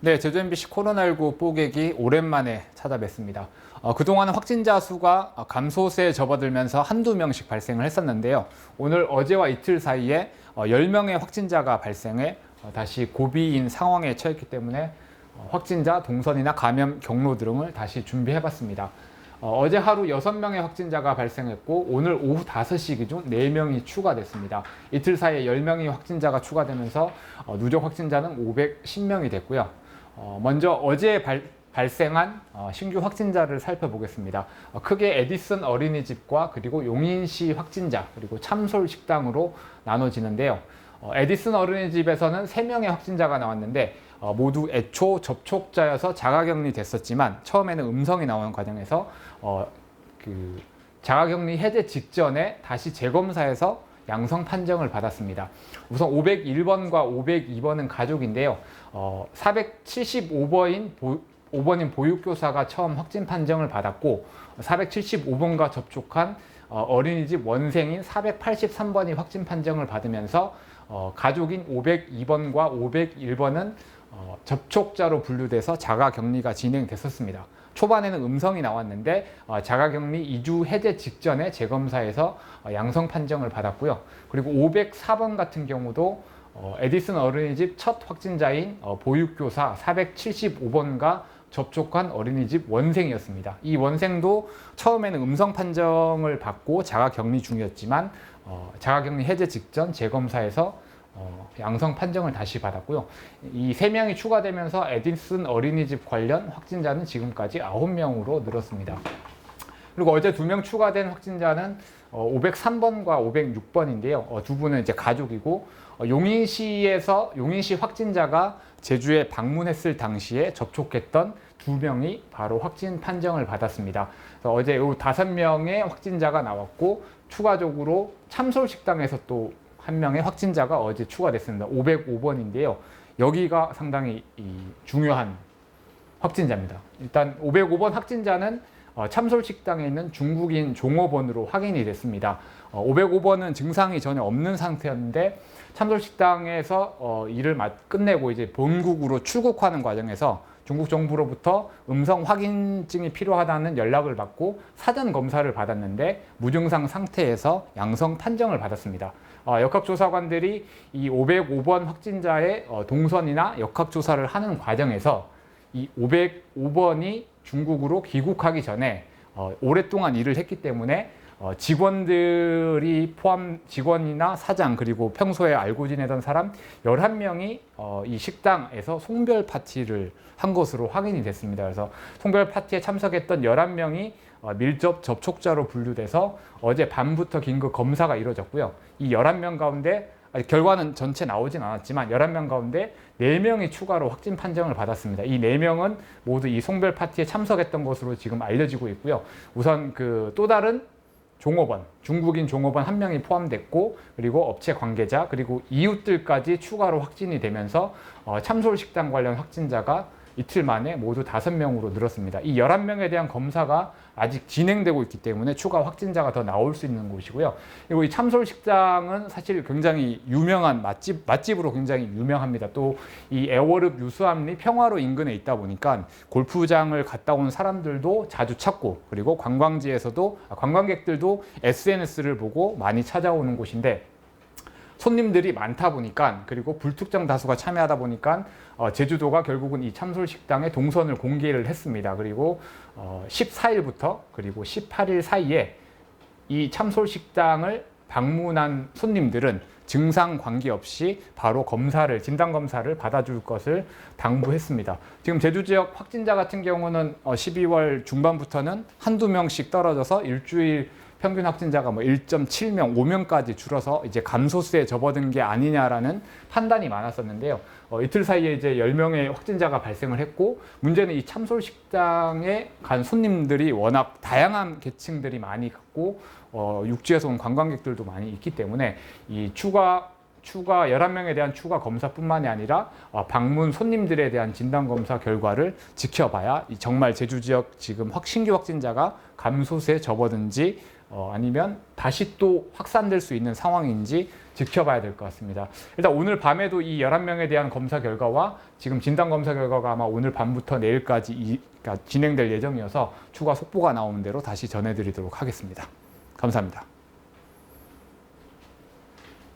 네, 제주 MBC 코로나19 뽀개기 오랜만에 찾아뵙습니다. 그동안 확진자 수가 감소세에 접어들면서 한두 명씩 발생을 했었는데요. 오늘 어제와 이틀 사이에 10명의 확진자가 발생해 다시 고비인 상황에 처했기 때문에 확진자 동선이나 감염 경로 등을 다시 준비해봤습니다. 어제 하루 6명의 확진자가 발생했고 오늘 오후 5시 기준 4명이 추가됐습니다. 이틀 사이에 10명의 확진자가 추가되면서 누적 확진자는 510명이 됐고요. 먼저 어제 발생한 신규 확진자를 살펴보겠습니다. 크게 에디슨 어린이집과 그리고 용인시 확진자 그리고 참솔 식당으로 나눠지는데요. 에디슨 어린이집에서는 3명의 확진자가 나왔는데 모두 애초 접촉자여서 자가격리 됐었지만 처음에는 음성이 나오는 과정에서 자가격리 해제 직전에 다시 재검사해서 양성 판정을 받았습니다. 우선 501번과 502번은 가족인데요. 475번인 보육교사가 처음 확진 판정을 받았고 475번과 접촉한 어린이집 원생인 483번이 확진 판정을 받으면서 가족인 502번과 501번은 접촉자로 분류돼서 자가격리가 진행됐었습니다. 초반에는 음성이 나왔는데 자가격리 2주 해제 직전에 재검사해서 양성 판정을 받았고요. 그리고 504번 같은 경우도 에디슨 어린이집 첫 확진자인 보육교사 475번과 접촉한 어린이집 원생이었습니다. 이 원생도 처음에는 음성 판정을 받고 자가격리 중이었지만 자가격리 해제 직전 재검사에서 양성 판정을 다시 받았고요. 이 3명이 추가되면서 에디슨 어린이집 관련 확진자는 지금까지 9명으로 늘었습니다. 그리고 어제 2명 추가된 확진자는 503번과 506번인데요. 두 분은 이제 가족이고 용인시 확진자가 제주에 방문했을 당시에 접촉했던 2명이 바로 확진 판정을 받았습니다. 그래서 어제 이 5명의 확진자가 나왔고 추가적으로 참솔식당에서 또 1명의 확진자가 어제 추가됐습니다. 505번인데요. 여기가 상당히 중요한 확진자입니다. 일단 505번 확진자는 참솔식당에 있는 중국인 종업원으로 확인이 됐습니다. 505번은 증상이 전혀 없는 상태였는데 참솔식당에서 일을 끝내고 이제 본국으로 출국하는 과정에서 중국 정부로부터 음성 확인증이 필요하다는 연락을 받고 사전 검사를 받았는데 무증상 상태에서 양성 판정을 받았습니다. 역학조사관들이 이 505번 확진자의 동선이나 역학조사를 하는 과정에서 이 505번이 중국으로 귀국하기 전에 오랫동안 일을 했기 때문에 직원이나 사장 그리고 평소에 알고 지내던 사람 11명이 이 식당에서 송별 파티를 한 것으로 확인이 됐습니다. 그래서 송별 파티에 참석했던 11명이 밀접 접촉자로 분류돼서 어제 밤부터 긴급 검사가 이루어졌고요. 이 11명 가운데 결과는 전체 나오진 않았지만 11명 가운데 4명이 추가로 확진 판정을 받았습니다. 이 4명은 모두 이 송별 파티에 참석했던 것으로 지금 알려지고 있고요. 우선 또 다른 종업원, 중국인 종업원 1명이 포함됐고 그리고 업체 관계자 그리고 이웃들까지 추가로 확진이 되면서 참솔식당 관련 확진자가 이틀 만에 모두 5명으로 늘었습니다. 이 11명에 대한 검사가 아직 진행되고 있기 때문에 추가 확진자가 더 나올 수 있는 곳이고요. 그리고 이 참솔식당은 사실 굉장히 유명한 맛집으로 굉장히 유명합니다. 또 이 애월읍 유수암리 평화로 인근에 있다 보니까 골프장을 갔다 온 사람들도 자주 찾고 그리고 관광객들도 SNS를 보고 많이 찾아오는 곳인데 손님들이 많다 보니까 그리고 불특정 다수가 참여하다 보니까 제주도가 결국은 이 참솔식당의 동선을 공개를 했습니다. 그리고 14일부터 그리고 18일 사이에 이 참솔식당을 방문한 손님들은 증상 관계없이 바로 진단검사를 받아줄 것을 당부했습니다. 지금 제주 지역 확진자 같은 경우는 12월 중반부터는 한두 명씩 떨어져서 일주일 평균 확진자가 1.7명, 5명까지 줄어서 이제 감소세에 접어든 게 아니냐라는 판단이 많았었는데요. 이틀 사이에 이제 10명의 확진자가 발생을 했고 문제는 이 참솔식당에 간 손님들이 워낙 다양한 계층들이 많이 갔고 육지에서 온 관광객들도 많이 있기 때문에 이 추가 11명에 대한 추가 검사뿐만이 아니라 방문 손님들에 대한 진단검사 결과를 지켜봐야 정말 제주 지역 지금 신규 확진자가 감소세에 접어든지 아니면 다시 또 확산될 수 있는 상황인지 지켜봐야 될 것 같습니다. 일단 오늘 밤에도 이 11명에 대한 검사 결과와 지금 진단검사 결과가 아마 오늘 밤부터 내일까지 그러니까 진행될 예정이어서 추가 속보가 나오는 대로 다시 전해드리도록 하겠습니다. 감사합니다.